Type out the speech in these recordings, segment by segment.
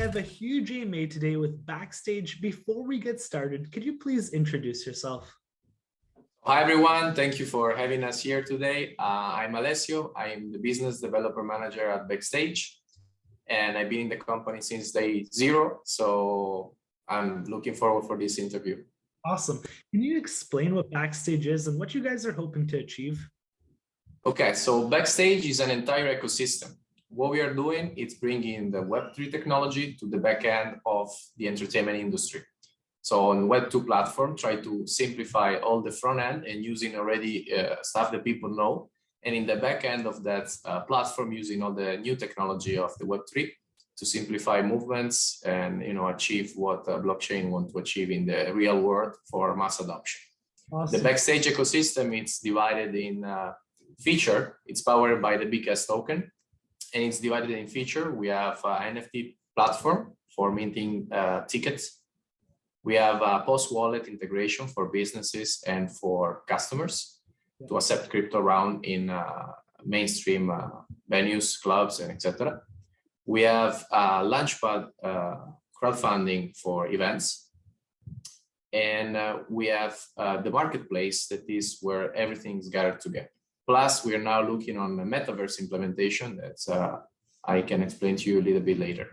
have a huge AMA today with Backstage. Before we get started, could you please introduce yourself? Hi, everyone. Thank you for having us here today. I'm Alessio. I'm the business developer manager at Backstage, and I've been in the company since day zero. So I'm looking forward for this interview. Awesome. Can you explain what Backstage is and what you guys are hoping to achieve? Okay, so Backstage is an entire ecosystem. What we are doing is bringing the Web3 technology to the back end of the entertainment industry. So on Web2 platform, try to simplify all the front end and using already stuff that people know. And in the back end of that platform, using all the new technology of the Web3 to simplify movements and achieve what blockchain want to achieve in the real world for mass adoption. Awesome. The Backstage ecosystem, it's divided in feature. It's powered by the BKS token, and it's divided in feature. We have NFT platform for minting tickets. We have a post-wallet integration for businesses and for customers to accept crypto around in mainstream venues, clubs, and etc. We have Launchpad crowdfunding for events. And we have the marketplace, that is where everything's gathered together. Plus, we are now looking on the Metaverse implementation that I can explain to you a little bit later.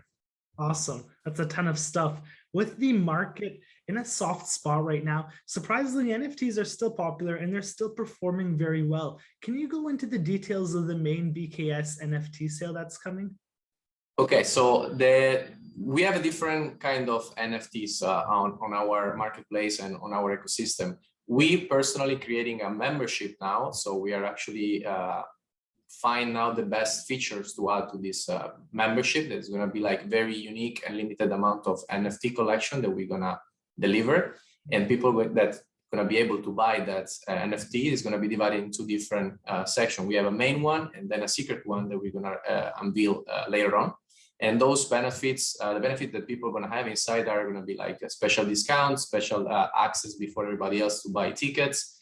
Awesome. That's a ton of stuff. With the market in a soft spot right now, surprisingly, NFTs are still popular and they're still performing very well. Can you go into the details of the main BKS NFT sale that's coming? Okay, so we have a different kind of NFTs on our marketplace and on our ecosystem. We personally creating a membership now, so we are actually find now the best features to add to this membership. That's going to be like very unique and limited amount of NFT collection that we're going to deliver, and people that going to be able to buy that NFT is going to be divided into different sections. We have a main one and then a secret one that we're going to unveil later on. And those benefits, the benefit that people are going to have inside are going to be like a special discounts, special access before everybody else to buy tickets,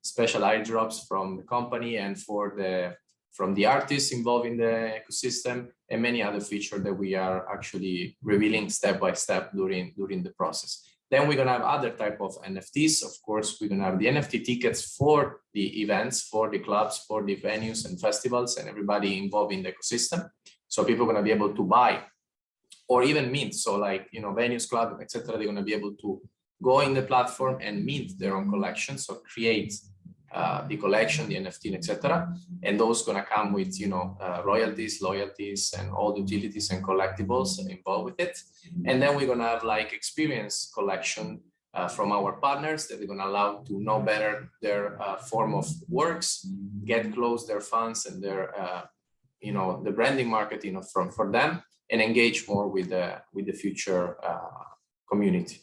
special airdrops from the company and from the artists involved in the ecosystem, and many other features that we are actually revealing step by step during the process. Then we're going to have other type of NFTs. Of course, we're going to have the NFT tickets for the events, for the clubs, for the venues and festivals, and everybody involved in the ecosystem. So people are going to be able to buy or even mint. So like, venues, club, etc. They're going to be able to go in the platform and mint their own collection. So create the collection, the NFT, etc. And those going to come with, royalties, loyalties, and all the utilities and collectibles involved with it. And then we're going to have like experience collection from our partners that are going to allow to know better their form of works, get close their funds and their the branding marketing for them, and engage more with the future community.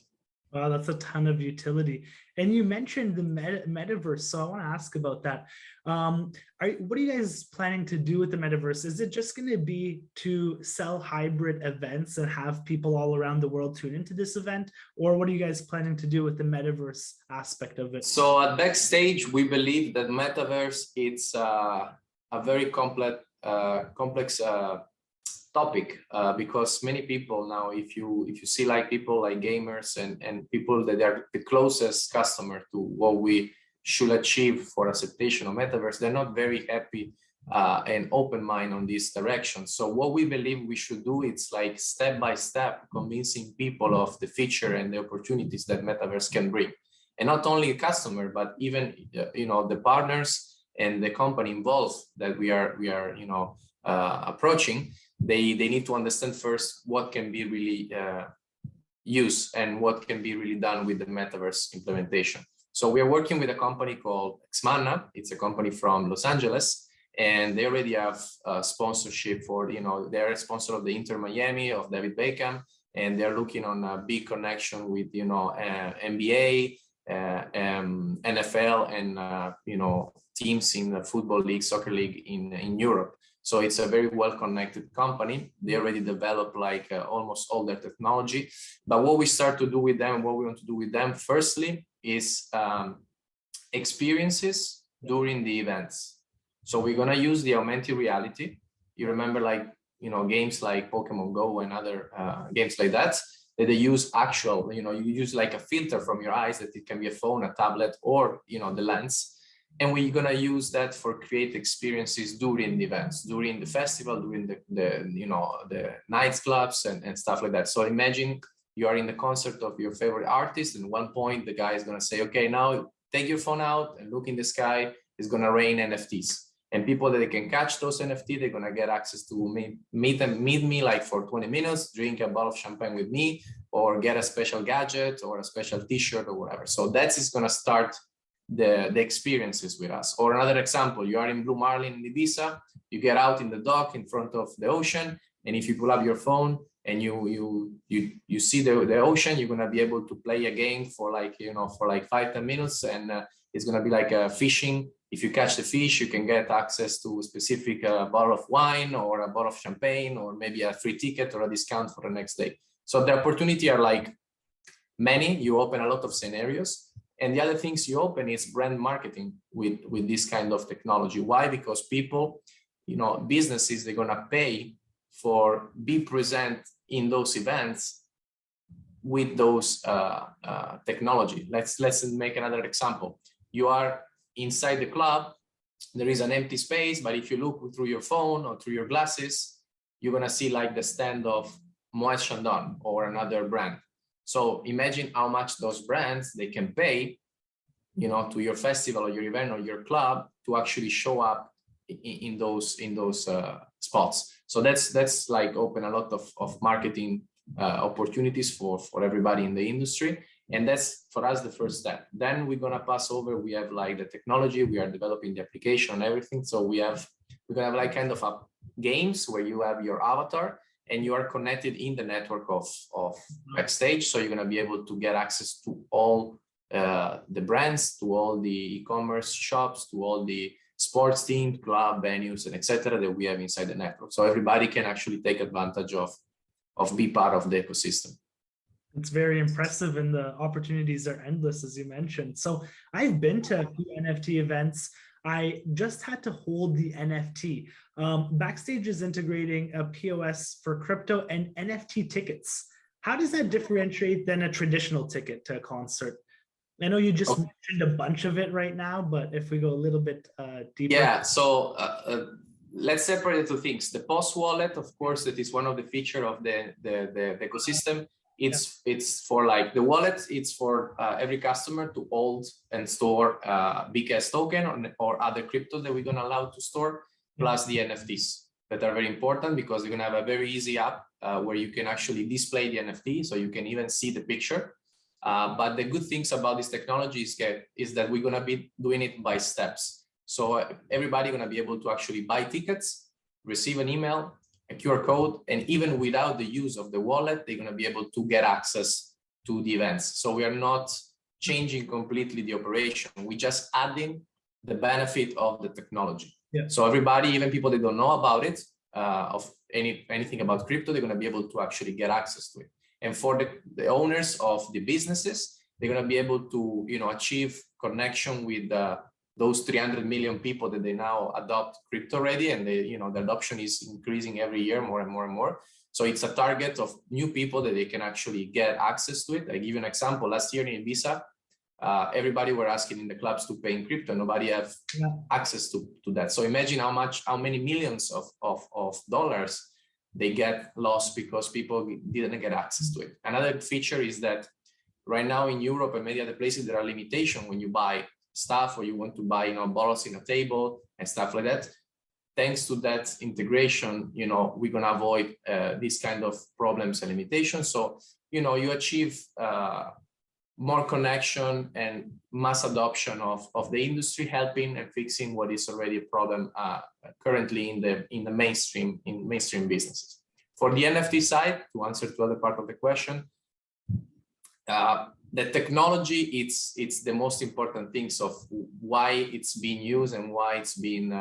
Wow, that's a ton of utility. And you mentioned the Metaverse, so I want to ask about that. What are you guys planning to do with the Metaverse? Is it just going to be to sell hybrid events and have people all around the world tune into this event? Or what are you guys planning to do with the Metaverse aspect of it? So at Backstage, we believe that Metaverse, it's a very complex topic because many people now, if you see like people like gamers and people that are the closest customer to what we should achieve for acceptation of Metaverse, they're not very happy and open mind on this direction. So what we believe we should do, it's like step by step convincing people of the feature and the opportunities that Metaverse can bring, and not only a customer but even the partners and the company involved that we are approaching. They need to understand first what can be really used and what can be really done with the Metaverse implementation. So we are working with a company called Xmana. It's a company from Los Angeles, and they already have sponsorship for, they're a sponsor of the Inter Miami of David Beckham, and they're looking on a big connection with, NBA, NFL, and, teams in the football league, soccer league in Europe. So it's a very well-connected company. They already developed like almost all their technology. But what we start to do with them, what we want to do with them, firstly, is experiences during the events. So we're gonna use the augmented reality. You remember, like, games like Pokemon Go and other games like that they use actual, you use like a filter from your eyes, that it can be a phone, a tablet, or the lens. And we're gonna use that for create experiences during the events, during the festival, during the nightclubs and stuff like that. So imagine you are in the concert of your favorite artist, and at one point the guy is gonna say, okay, now take your phone out and look in the sky. It's gonna rain NFTs. And people that they can catch those NFT, they're gonna get access to meet me like for 20 minutes, drink a bottle of champagne with me, or get a special gadget or a special T-shirt or whatever. So that is gonna start the experiences with us. Or another example, you are in Blue Marlin in Ibiza, you get out in the dock in front of the ocean, and if you pull up your phone and you see the ocean, you're gonna be able to play a game for like 5-10 minutes, and it's gonna be like a fishing. If you catch the fish, you can get access to a specific bottle of wine or a bottle of champagne, or maybe a free ticket or a discount for the next day. So the opportunity are like many. You open a lot of scenarios. And the other things you open is brand marketing with this kind of technology. Why? Because people, businesses, they're gonna pay for be present in those events with those technology. Let's make another example. You are inside the club, there is an empty space, but if you look through your phone or through your glasses, you're gonna see like the stand of Moet Chandon or another brand. So imagine how much those brands they can pay, to your festival or your event or your club to actually show up in those spots. So that's like open a lot of marketing opportunities for everybody in the industry. And that's for us the first step. Then we're gonna pass over. We have like the technology. We are developing the application and everything. So we're gonna have like kind of a games where you have your avatar and you are connected in the network of Backstage. So you're gonna be able to get access to all the brands, to all the e-commerce shops, to all the sports teams, club venues, and etc. that we have inside the network. So everybody can actually take advantage of be part of the ecosystem. It's very impressive, and the opportunities are endless, as you mentioned. So I've been to a few NFT events. I just had to hold the NFT. Backstage is integrating a POS for crypto and NFT tickets. How does that differentiate than a traditional ticket to a concert? I know you just mentioned a bunch of it right now, but if we go a little bit deeper. Yeah, so let's separate the two things. The POS wallet, of course, that is one of the features of the ecosystem. It's for like the wallet, it's for every customer to hold and store BKS token or other cryptos that we're going to allow to store, plus the NFTs that are very important, because you're going to have a very easy app where you can actually display the NFT, so you can even see the picture. But the good things about this technology is that we're going to be doing it by steps. So everybody going to be able to actually buy tickets, receive an email, a QR code, and even without the use of the wallet, they're going to be able to get access to the events. So we are not changing completely the operation. We're just adding the benefit of the technology. Yeah. So everybody, even people that don't know about it, of anything about crypto, they're going to be able to actually get access to it. And for the owners of the businesses, they're going to be able to achieve connection with those 300 million people that they now adopt crypto already, and the adoption is increasing every year more and more and more. So it's a target of new people that they can actually get access to it. I give you an example. Last year in Ibiza, everybody were asking in the clubs to pay in crypto. Nobody have access to that. So imagine how many millions of dollars they get lost because people didn't get access to it. Another feature is that right now in Europe and many other places, there are limitations when you buy stuff or you want to buy bottles in a table and stuff like that. Thanks to that integration, we're going to avoid these kind of problems and limitations. So you achieve more connection and mass adoption of the industry, helping and fixing what is already a problem currently in the mainstream businesses. For the NFT side, to answer to other part of the question, the technology, it's the most important things of why it's being used and why it's being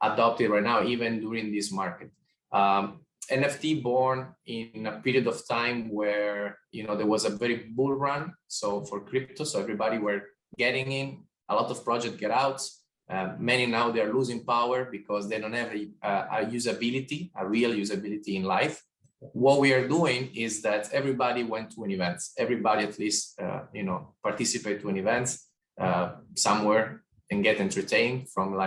adopted right now, even during this market. NFT born in a period of time where there was a very bull run, so for crypto, so everybody were getting in, a lot of projects get out, Many now they're losing power because they don't have a usability, a real usability in life. What we are doing is that everybody went to an event. Everybody at least, participate to an event somewhere and get entertained from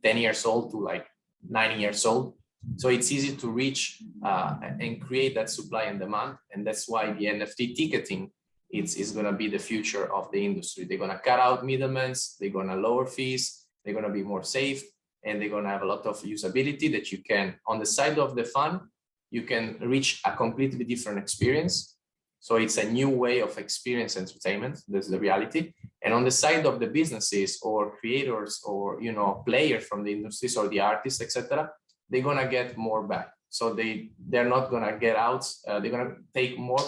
10 years old to 9 years old. So it's easy to reach and create that supply and demand. And that's why the NFT ticketing is going to be the future of the industry. They're going to cut out middlemen, they're going to lower fees, they're going to be more safe, and they're going to have a lot of usability that you can, on the side of the fund, you can reach a completely different experience. So it's a new way of experience entertainment. That's the reality. And on the side of the businesses or creators or players from the industries or the artists, etc., they're gonna get more back. So they're not gonna get out. They're gonna take more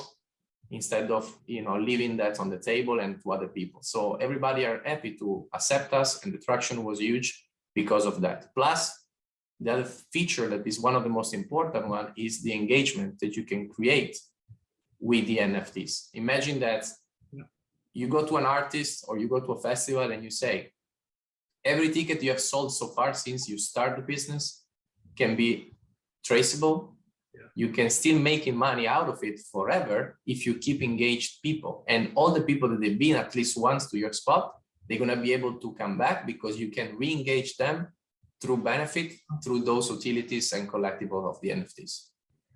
instead of leaving that on the table and to other people. So everybody are happy to accept us, and the traction was huge because of that. Plus, the other feature that is one of the most important one is the engagement that you can create with the NFTs. Imagine that you go to an artist or you go to a festival and you say, every ticket you have sold so far since you start the business can be traceable. You can still making money out of it forever if you keep engaged people. And all the people that they've been at least once to your spot, they're going to be able to come back because you can re-engage them through benefit through those utilities and collectible of the NFTs.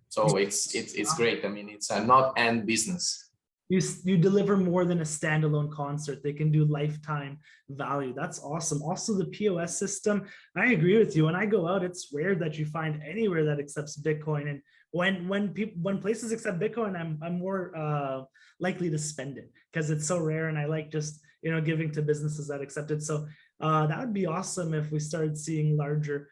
So it's great. I mean, it's a not end business. You deliver more than a standalone concert. They can do lifetime value. That's awesome. Also, the POS system, I agree with you. When I go out, it's rare that you find anywhere that accepts Bitcoin. And when places accept Bitcoin, I'm more likely to spend it because it's so rare, and I like just giving to businesses that accept it. So that would be awesome if we started seeing larger,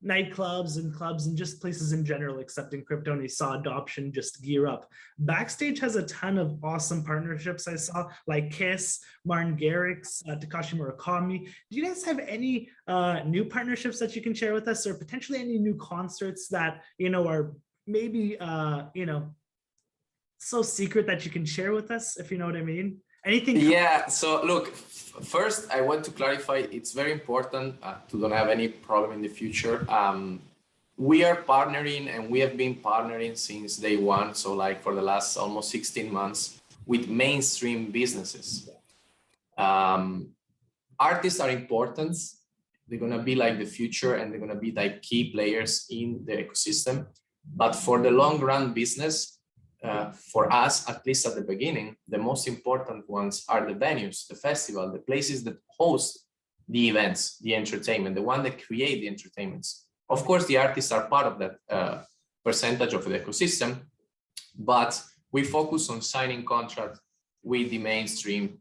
nightclubs and clubs and just places in general accepting crypto, and we saw adoption just gear up. Backstage has a ton of awesome partnerships I saw, like Kiss, Martin Garrix, Takashi Murakami. Do you guys have any new partnerships that you can share with us, or potentially any new concerts that are maybe so secret that you can share with us, if you know what I mean? Anything? Yeah, so look, first I want to clarify, it's very important to don't have any problem in the future. We are partnering, and we have been partnering since day one, so for the last almost 16 months with mainstream businesses. Artists are important. They're going to be the future, and they're going to be key players in the ecosystem. But for the long run business, for us, at least at the beginning, the most important ones are the venues, the festival, the places that host the events, the entertainment, the one that create the entertainments. Of course, the artists are part of that percentage of the ecosystem, but we focus on signing contracts with the mainstream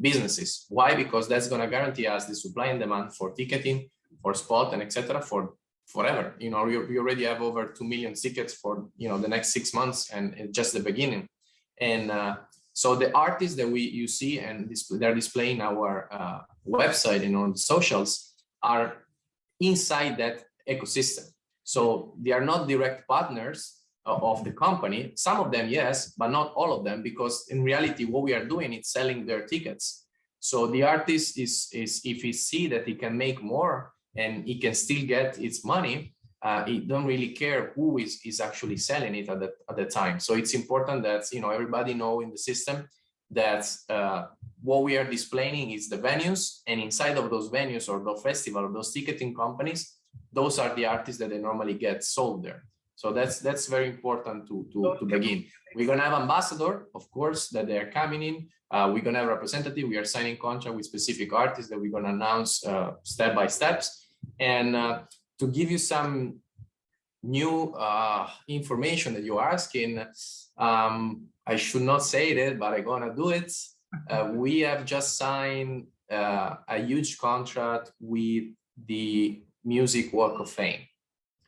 businesses. Why? Because that's going to guarantee us the supply and demand for ticketing, for spot, and etc. for forever. We already have over 2 million tickets for the next 6 months, and it's just the beginning. And so the artists that you see and they're displaying our website and on the socials are inside that ecosystem. So they are not direct partners of the company. Some of them, yes, but not all of them, because in reality, what we are doing is selling their tickets. So the artist is if he see that he can make more and he can still get its money, he don't really care who is actually selling it at the time. So it's important that everybody know in the system that what we are displaying is the venues, and inside of those venues or the festival or those ticketing companies, those are the artists that they normally get sold there. So that's very important to begin. We're gonna have ambassador, of course, that they are coming in. We're gonna have representative. We are signing contract with specific artists that we're gonna announce step by steps. And to give you some new information that you're asking, I should not say that, but I'm gonna do it. We have just signed a huge contract with the Music Walk of Fame.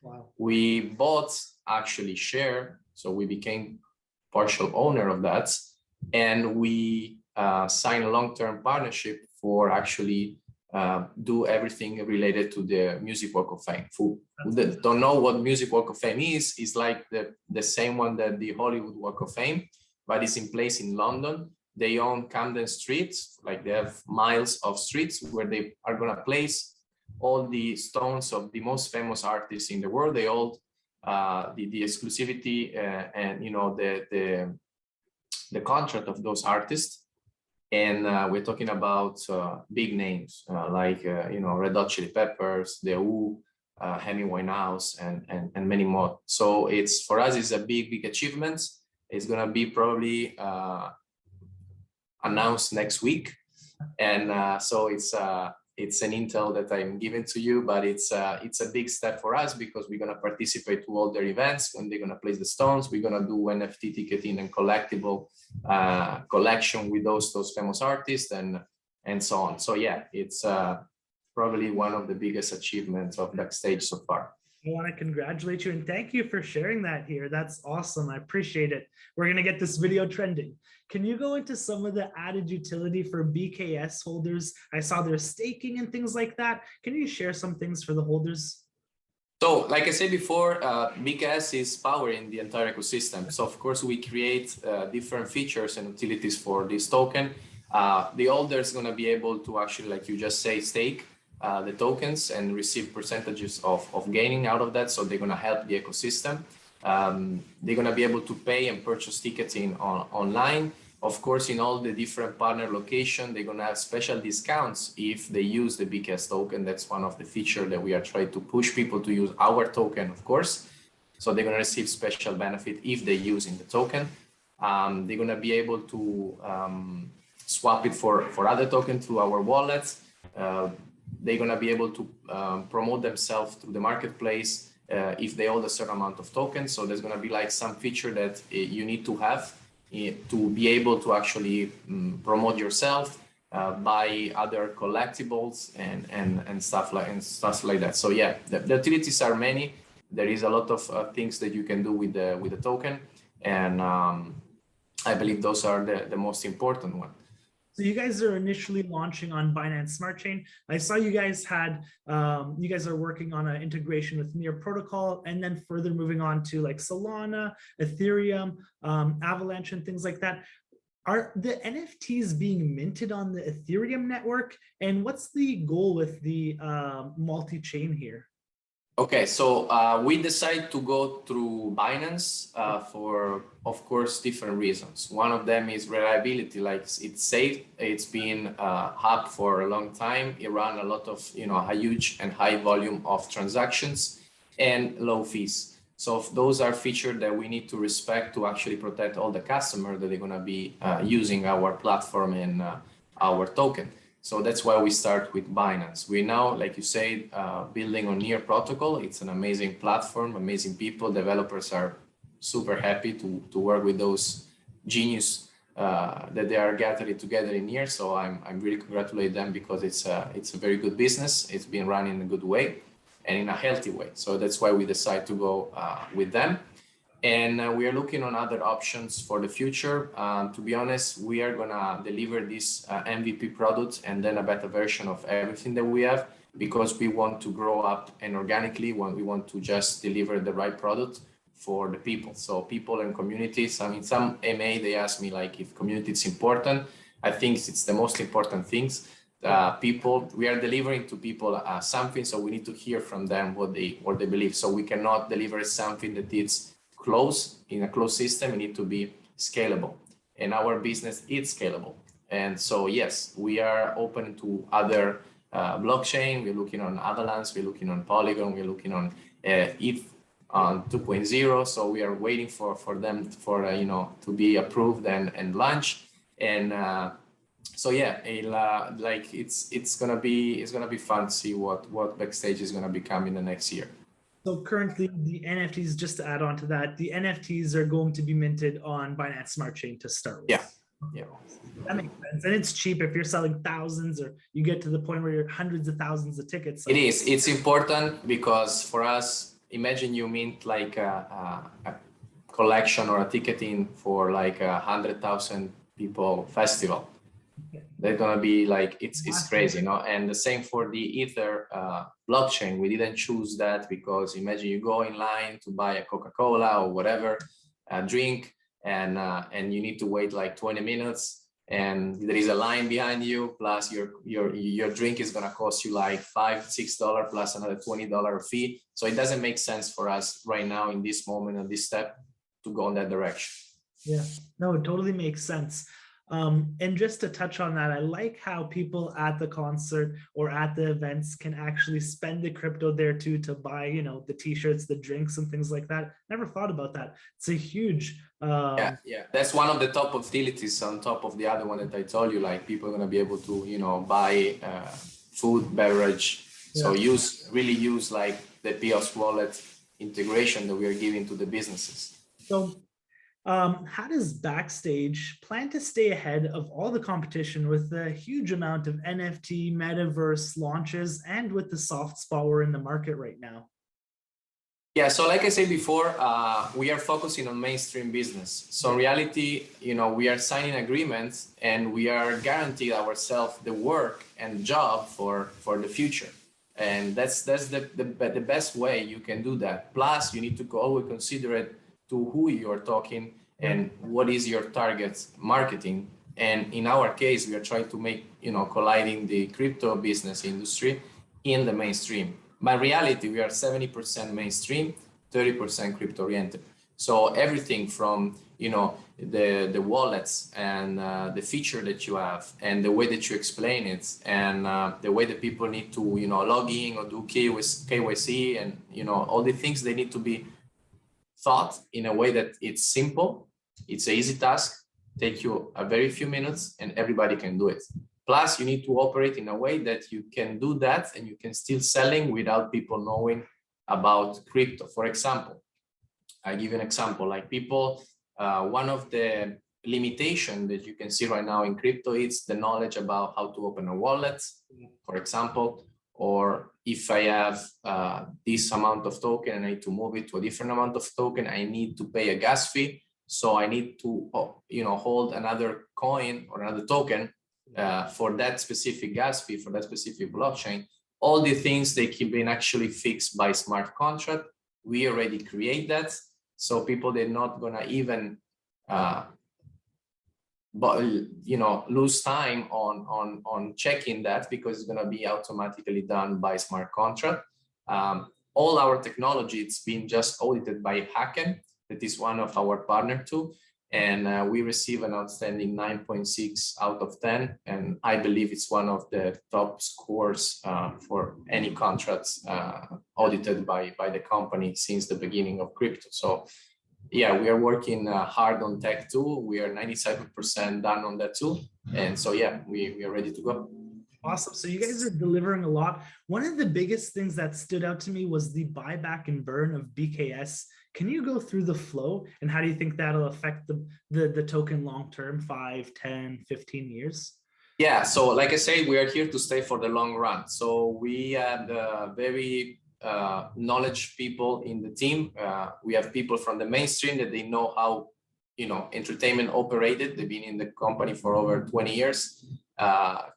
Wow. We both actually share, so we became partial owner of that, and we signed a long-term partnership for actually do everything related to the Music Walk of Fame. For who don't know what Music Walk of Fame is like the same one that the Hollywood Walk of Fame, but it's in place in London. they own Camden streets, like they have miles of streets where they are going to place all the stones of the most famous artists in the world. They hold the exclusivity and the contract of those artists. And we're talking about big names like Red Hot Chili Peppers, The Who, Amy Winehouse, and many more. So it's, for us, it's a big achievement. It's gonna be probably announced next week, and so it's an intel that I'm giving to you, but it's a big step for us because we're gonna participate to all their events when they're gonna place the stones. We're gonna do NFT ticketing and collectible collection with those famous artists and so on. So yeah, it's probably one of the biggest achievements of Backstage so far. I want to congratulate you and thank you for sharing that here. That's awesome. I appreciate it. We're going to get this video trending. Can you go into some of the added utility for BKS holders? I saw their staking and things like that. Can you share some things for the holders? So, like I said before, BKS is powering the entire ecosystem. So, of course, we create different features and utilities for this token. The holder is going to be able to actually, like you just say, stake the tokens and receive percentages of gaining out of that. So they're going to help the ecosystem. They're going to be able to pay and purchase ticketing online. Of course, in all the different partner locations, they're going to have special discounts if they use the BKS token. That's one of the features that we are trying to push people to use our token, of course. So they're going to receive special benefit if they're using the token. They're going to be able to swap it for other tokens through our wallets. They're going to be able to promote themselves through the marketplace if they hold a certain amount of tokens. So there's going to be like some feature that you need to have to be able to actually promote yourself, buy other collectibles and stuff like that. So yeah, the utilities are many. There is a lot of things that you can do with the token, and I believe those are the most important one. So you guys are initially launching on Binance Smart Chain. I saw you guys had, you guys are working on an integration with Near Protocol, and then further moving on to like Solana, Ethereum, Avalanche, and things like that. Are the NFTs being minted on the Ethereum network? And what's the goal with the multi-chain here? Okay, so we decided to go through Binance for, of course, different reasons. One of them is reliability, like it's safe, it's been up for a long time. It ran a lot of, a huge and high volume of transactions and low fees. So those are features that we need to respect to actually protect all the customers that are going to be using our platform and our token. So that's why we start with Binance. We now, like you said, building on Near Protocol. It's an amazing platform, amazing people. Developers are super happy to work with those genius that they are gathering together in Near. So I'm really congratulate them because it's a very good business. It's been run in a good way and in a healthy way. So that's why we decide to go with them. And we are looking on other options for the future. To be honest, we are gonna deliver this MVP product and then a beta version of everything that we have, because we want to grow up and organically when we want to just deliver the right product for the people. So people and communities, I mean, some MA, they ask me like if community is important. I think it's the most important things. People, we are delivering to people something, so we need to hear from them what they believe. So we cannot deliver something that is closed in a closed system. It needs to be scalable, and our business is scalable. And so yes, we are open to other blockchain. We're looking on Avalanche, we're looking on Polygon, we're looking on ETH on 2.0. So we are waiting for them to be approved and launch. And so yeah, it's gonna be fun to see what Backstage is gonna become in the next year. So currently the NFTs, just to add on to that, the NFTs are going to be minted on Binance Smart Chain to start with. Yeah. That makes sense. And it's cheap if you're selling thousands, or you get to the point where you're hundreds of thousands of tickets. It is. It's important because for us, imagine you mint like a collection or a ticketing for like 100,000 people festival. They're gonna be like, it's crazy, And the same for the Ether blockchain. We didn't choose that because imagine you go in line to buy a Coca-Cola or whatever, a drink, and you need to wait like 20 minutes and there is a line behind you, plus your drink is gonna cost you like $5-6 plus another $20 fee. So it doesn't make sense for us right now in this moment and this step to go in that direction. Yeah, no, it totally makes sense. And just to touch on that, I like how people at the concert or at the events can actually spend the crypto there too to buy, you know, the t-shirts, the drinks and things like that. Never thought about that. It's a huge yeah, that's one of the top utilities on top of the other one that I told you, like people are going to be able to, you know, buy food, beverage. So really use like the POS wallet integration that we are giving to the businesses. So how does Backstage plan to stay ahead of all the competition with the huge amount of NFT metaverse launches and with the soft spot we're in the market right now? Yeah, so like I said before, we are focusing on mainstream business. So in reality, you know, we are signing agreements and we are guaranteeing ourselves the work and job for the future. And that's the best way you can do that. Plus, you need to always consider it to who you're talking and what is your target marketing. And in our case, we are trying to make, you know, colliding the crypto business industry in the mainstream. By reality, we are 70% mainstream, 30% crypto oriented. So everything from, you know, the wallets and the feature that you have and the way that you explain it and the way that people need to, you know, log in or do KYC and, you know, all the things they need to be thought in a way that it's simple, it's an easy task, take you a very few minutes and everybody can do it. Plus, you need to operate in a way that you can do that and you can still selling without people knowing about crypto. For example, I give you an example, like people, one of the limitation that you can see right now in crypto is the knowledge about how to open a wallet, for example, or if I have this amount of token and I need to move it to a different amount of token, I need to pay a gas fee. So I need to, you know, hold another coin or another token for that specific gas fee, for that specific blockchain. All the things they can be actually fixed by smart contract. We already create that. So people, they're not gonna even, but you know, lose time on checking that because it's gonna be automatically done by smart contract. All our technology, it's been just audited by Hacken. That is one of our partner too. And we receive an outstanding 9.6 out of 10. And I believe it's one of the top scores for any contracts audited by the company since the beginning of crypto. So yeah, we are working hard on tech too. We are 97% done on that too. And so yeah, we are ready to go. Awesome. So you guys are delivering a lot. One of the biggest things that stood out to me was the buyback and burn of BKS. Can you go through the flow and how do you think that'll affect the token long-term, 5, 10, 15 years? Yeah, so like I say, we are here to stay for the long run. So we have very knowledge people in the team. We have people from the mainstream that they know how, you know, entertainment operated. They've been in the company for over 20 years.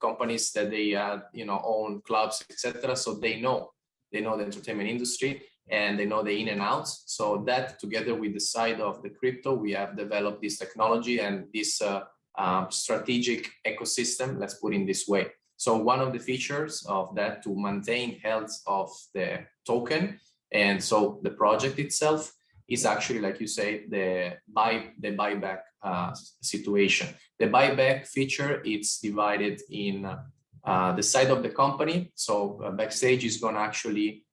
Companies that they you know, own clubs, etc. So they know the entertainment industry and they know the in and outs. So that together with the side of the crypto, we have developed this technology and this strategic ecosystem, let's put it this way. So one of the features of that to maintain health of the token and so the project itself is actually, like you say, the buyback situation. The buyback feature, it's divided in the side of the company. So Backstage is going to actually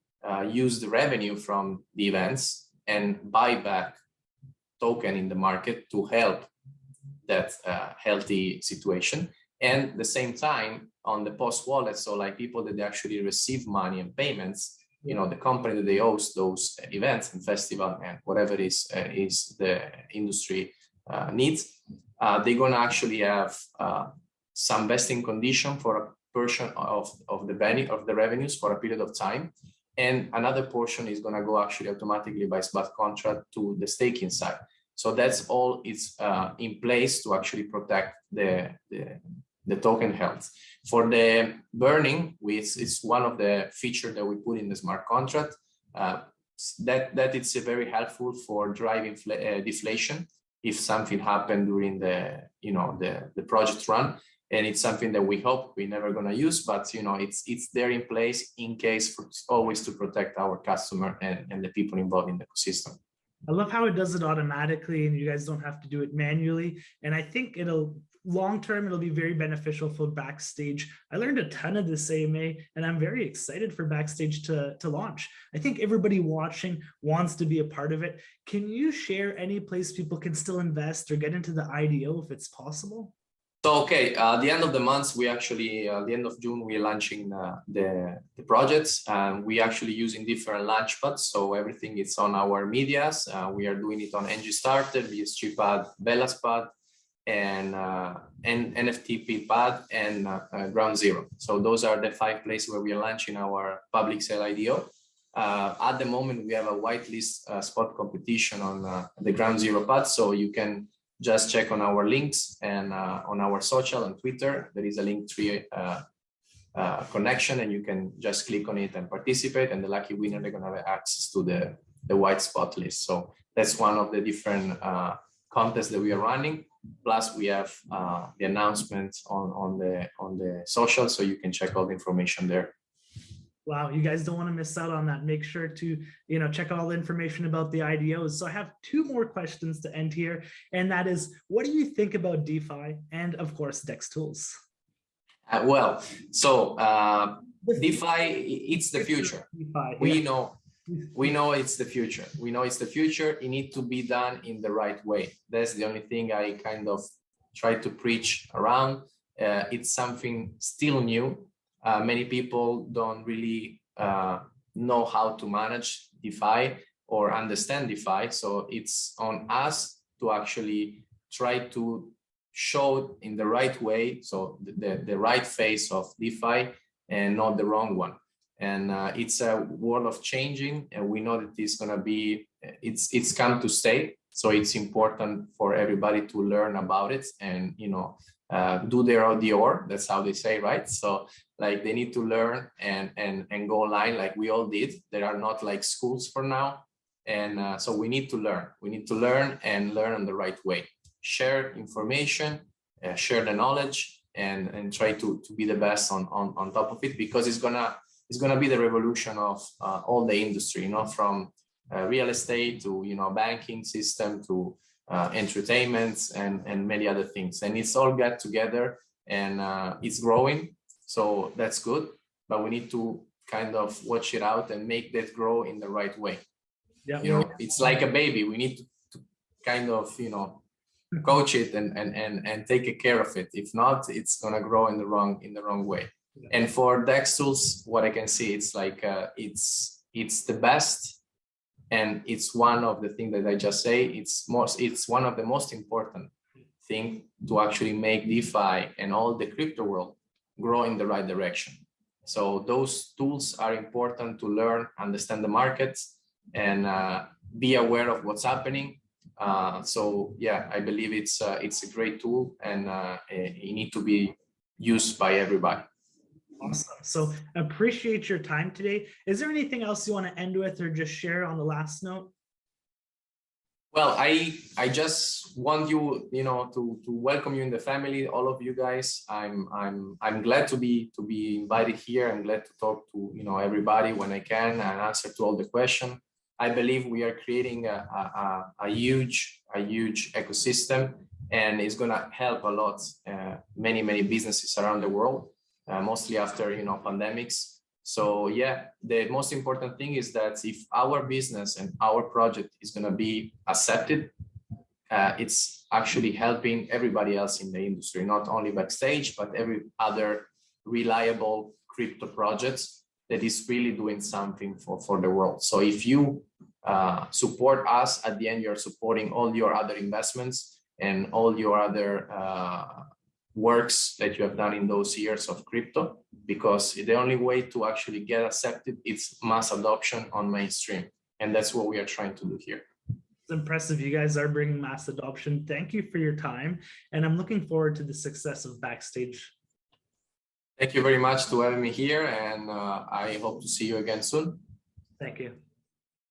use the revenue from the events and buy back token in the market to help that healthy situation. And at the same time, on the post wallet, so like people that they actually receive money and payments, you know, the company that they host those events and festival and whatever is the industry needs, they're going to actually have some vesting condition for a portion of the revenues for a period of time. And another portion is going to go actually automatically by smart contract to the staking side. So that's all is in place to actually protect the token health. For the burning, which is one of the features that we put in the smart contract, that it's very helpful for driving deflation. if something happened during the, the project run. And it's something that we hope we're never going to use, but it's there in place in case, for always to protect our customer and the people involved in the ecosystem. I love how it does it automatically and you guys don't have to do it manually. And I think long term, it'll be very beneficial for Backstage. I learned a ton of this AMA and I'm very excited for Backstage to launch. I think everybody watching wants to be a part of it. Can you share any place people can still invest or get into the IDO if it's possible? So, okay, the end of the month, we actually, the end of June, we're launching the projects. We actually using different launch pads. So everything is on our medias. We are doing it on NG Starter, BSG Pad, Bella's Pad, and NFT Pad and Ground Zero. So those are the 5 places where we are launching our public sale IDO. At the moment, we have a whitelist spot competition on the Ground Zero Pad. So you can just check on our links and on our social and Twitter. There is a Linktree connection, and you can just click on it and participate. And the lucky winner, they're gonna have access to the white spot list. So that's one of the different contests that we are running. Plus, we have the announcements on the social, so you can check all the information there. Wow, you guys don't want to miss out on that. Make sure to, check out all the information about the IDOs. So I have 2 more questions to end here. And that is, what do you think about DeFi and of course, DEXTools? DeFi, it's the future. DeFi, we know it's the future. We know it's the future. It needs to be done in the right way. That's the only thing I kind of try to preach around. It's something still new. Many people don't really know how to manage DeFi or understand DeFi. So it's on us to actually try to show in the right way, so the right face of DeFi and not the wrong one. And it's a world of changing, and we know that it's going to be, it's come to stay. So it's important for everybody to learn about it and, do their ODR. That's how they say, right? So like they need to learn and go online like we all did. There are not like schools for now. And so we need to learn. We need to learn and learn in the right way. Share information, share the knowledge, and try to be the best on top of it, because it's gonna be the revolution of all the industry, from real estate to banking system to entertainment and many other things, and it's all got together, and it's growing, so that's good, but we need to kind of watch it out and make that grow in the right way. Yeah, it's like a baby. We need to kind of coach it and take care of it. If not, it's gonna grow in the wrong way. Yeah. And for DEXTools, what I can see, it's like it's the best. And it's one of the things that I just say, it's one of the most important thing to actually make DeFi and all the crypto world grow in the right direction. So those tools are important to learn, understand the markets, and be aware of what's happening. So yeah, I believe it's a great tool, and it needs to be used by everybody. Awesome. So appreciate your time today. Is there anything else you want to end with or just share on the last note? Well, I just want you, to welcome you in the family, all of you guys. I'm glad to be invited here. I'm glad to talk to everybody when I can and answer to all the questions. I believe we are creating a huge ecosystem, and it's going to help a lot many businesses around the world. Mostly after pandemics. So yeah, the most important thing is that if our business and our project is going to be accepted, it's actually helping everybody else in the industry, not only Backstage, but every other reliable crypto projects that is really doing something for the world. So if you support us, at the end you're supporting all your other investments and all your other works that you have done in those years of crypto, because the only way to actually get accepted is mass adoption on mainstream, and that's what we are trying to do here. It's impressive. You guys are bringing mass adoption. Thank you for your time, and I'm looking forward to the success of Backstage. Thank you very much to having me here, and I hope to see you again soon. Thank you.